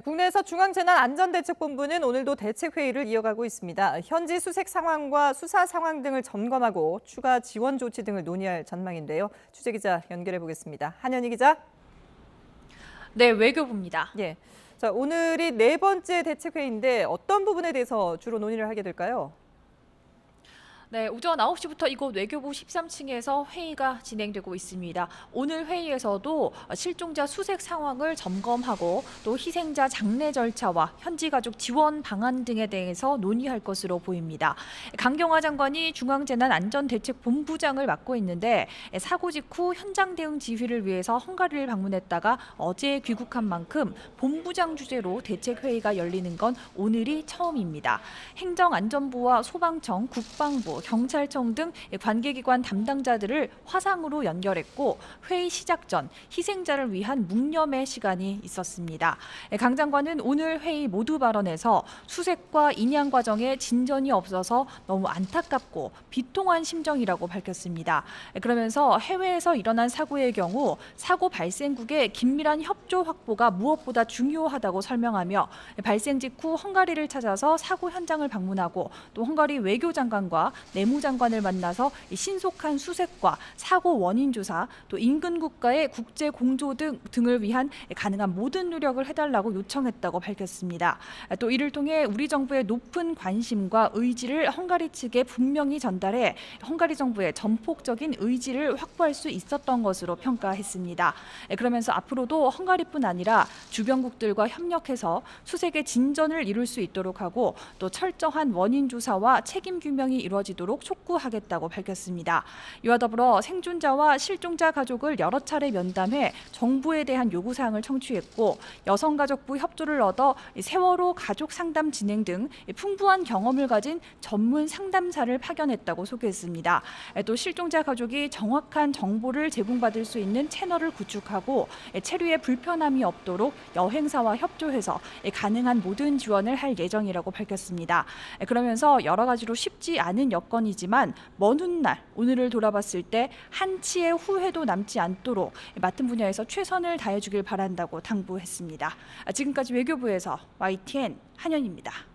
국내에서 중앙재난안전대책본부는 오늘도 대책회의를 이어가고 있습니다. 현지 수색 상황과 수사 상황 등을 점검하고 추가 지원 조치 등을 논의할 전망인데요. 취재기자 연결해 보겠습니다. 한현희 기자. 네, 외교부입니다. 예. 자, 오늘이 네 번째 대책회의인데 어떤 부분에 대해서 주로 논의를 하게 될까요? 네, 오전 9시부터 이곳 외교부 13층에서 회의가 진행되고 있습니다. 오늘 회의에서도 실종자 수색 상황을 점검하고 또 희생자 장례 절차와 현지 가족 지원 방안 등에 대해서 논의할 것으로 보입니다. 강경화 장관이 중앙재난안전대책본부장을 맡고 있는데 사고 직후 현장 대응 지휘를 위해서 헝가리를 방문했다가 어제 귀국한 만큼 본부장 주재로 대책회의가 열리는 건 오늘이 처음입니다. 행정안전부와 소방청, 국방부, 경찰청 등 관계기관 담당자들을 화상으로 연결했고 회의 시작 전 희생자를 위한 묵념의 시간이 있었습니다. 강 장관은 오늘 회의 모두 발언에서 수색과 인양 과정에 진전이 없어서 너무 안타깝고 비통한 심정이라고 밝혔습니다. 그러면서 해외에서 일어난 사고의 경우 사고 발생국의 긴밀한 협조 확보가 무엇보다 중요하다고 설명하며 발생 직후 헝가리를 찾아서 사고 현장을 방문하고 또 헝가리 외교장관과 내무장관을 만나서 신속한 수색과 사고 원인 조사, 또 인근 국가의 국제 공조 등을 위한 가능한 모든 노력을 해달라고 요청했다고 밝혔습니다. 또 이를 통해 우리 정부의 높은 관심과 의지를 헝가리 측에 분명히 전달해 헝가리 정부의 전폭적인 의지를 확보할 수 있었던 것으로 평가했습니다. 그러면서 앞으로도 헝가리뿐 아니라 주변국들과 협력해서 수색의 진전을 이룰 수 있도록 하고 또 철저한 원인 조사와 책임 규명이 이루어지도록 촉구하겠다고 밝혔습니다. 이와 더불어 생존자와 실종자 가족을 여러 차례 면담해 정부에 대한 요구사항을 청취했고 여성가족부 협조를 얻어 세월호 가족 상담 진행 등 풍부한 경험을 가진 전문 상담사를 파견했다고 소개했습니다. 또 실종자 가족이 정확한 정보를 제공받을 수 있는 채널을 구축하고 체류에 불편함이 없도록 여행사와 협조해서 가능한 모든 지원을 할 예정이라고 밝혔습니다. 그러면서 여러 가지로 쉽지 않은 여건이지만 먼 훗날 오늘을 돌아봤을 때 한치의 후회도 남지 않도록 맡은 분야에서 최선을 다해주길 바란다고 당부했습니다. 지금까지 외교부에서 YTN 한현입니다.